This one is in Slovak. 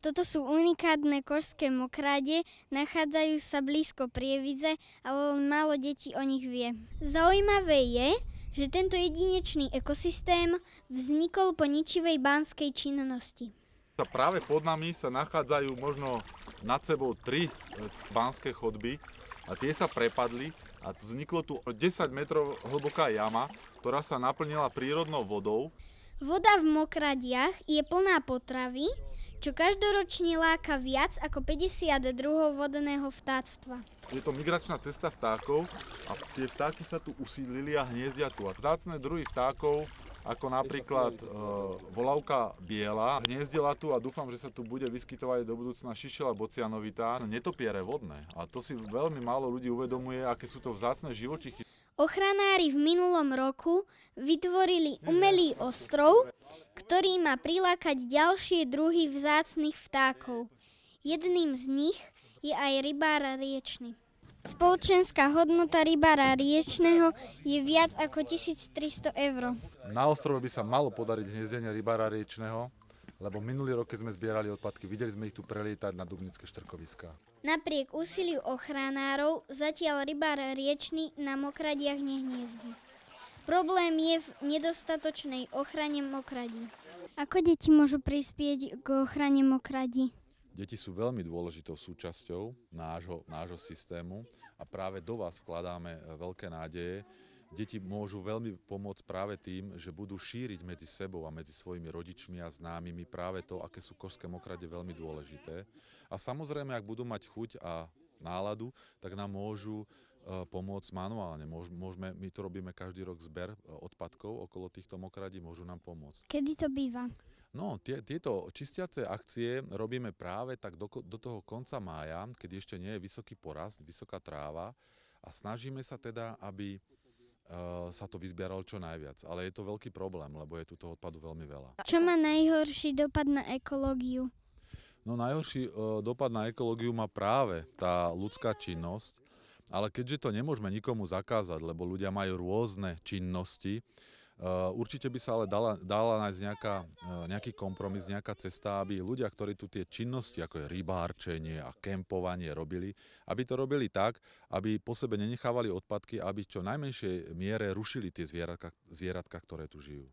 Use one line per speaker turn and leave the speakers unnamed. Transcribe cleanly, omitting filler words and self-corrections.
Toto sú unikátne košské mokráde, nachádzajú sa blízko Prievidze, ale len málo detí o nich vie. Zaujímavé je, že tento jedinečný ekosystém vznikol po ničivej banskej činnosti.
Práve pod nami sa nachádzajú možno nad sebou 3 banské chodby a tie sa prepadli a vzniklo tu 10 metrov hlboká jama, ktorá sa naplnila prírodnou vodou.
Voda v mokradiach je plná potravy, čo každoročne láka viac ako 50 druhov vodného vtáctva.
Je to migračná cesta vtákov a tie vtáky sa tu usídlili a hniezdia tu. Vzácne druhy vtákov, ako napríklad volavka biela, hniezdila tu a dúfam, že sa tu bude vyskytovať do budúcna šišela bocianovitá, netopiere vodné. A to si veľmi málo ľudí uvedomuje, aké sú to vzácne živočichy.
Ochranári v minulom roku vytvorili umelý ostrov, ktorý má prilákať ďalšie druhy vzácnych vtákov. Jedným z nich je aj rybár riečny. Spoločenská hodnota rybára riečneho je viac ako 1300 eur.
Na ostrove by sa malo podariť hniezdenie rybára riečneho, lebo minulý rok, keď sme zbierali odpadky, videli sme ich tu prelietať na dubnické štrkoviská.
Napriek úsiliu ochranárov zatiaľ rybár riečny na mokradiach nehniezdí. Problém je v nedostatočnej ochrane mokradí. Ako deti môžu prispieť k ochrane mokradí?
Deti sú veľmi dôležitou súčasťou nášho systému a práve do vás vkladáme veľké nádeje. Deti môžu veľmi pomôcť práve tým, že budú šíriť medzi sebou a medzi svojimi rodičmi a známymi práve to, aké sú košské mokrade veľmi dôležité. A samozrejme, ak budú mať chuť a náladu, tak nám môžu pomôcť manuálne. My to robíme každý rok zber odpadkov okolo týchto mokradí, môžu nám pomôcť.
Kedy to býva?
No, tieto čistiace akcie robíme práve tak do toho konca mája, keď ešte nie je vysoký porast, vysoká tráva a snažíme sa teda, aby sa to vyzbieralo čo najviac. Ale je to veľký problém, lebo je tu toho odpadu veľmi veľa.
Čo má najhorší dopad na ekológiu?
No, najhorší dopad na ekológiu má práve tá ľudská činnosť, ale keďže to nemôžeme nikomu zakázať, lebo ľudia majú rôzne činnosti, určite by sa ale dala nájsť nejaký kompromis, nejaká cesta, aby ľudia, ktorí tu tie činnosti, ako je rybárčenie a kempovanie robili, aby to robili tak, aby po sebe nenechávali odpadky, aby čo najmenšej miere rušili tie zvieratka, ktoré tu žijú.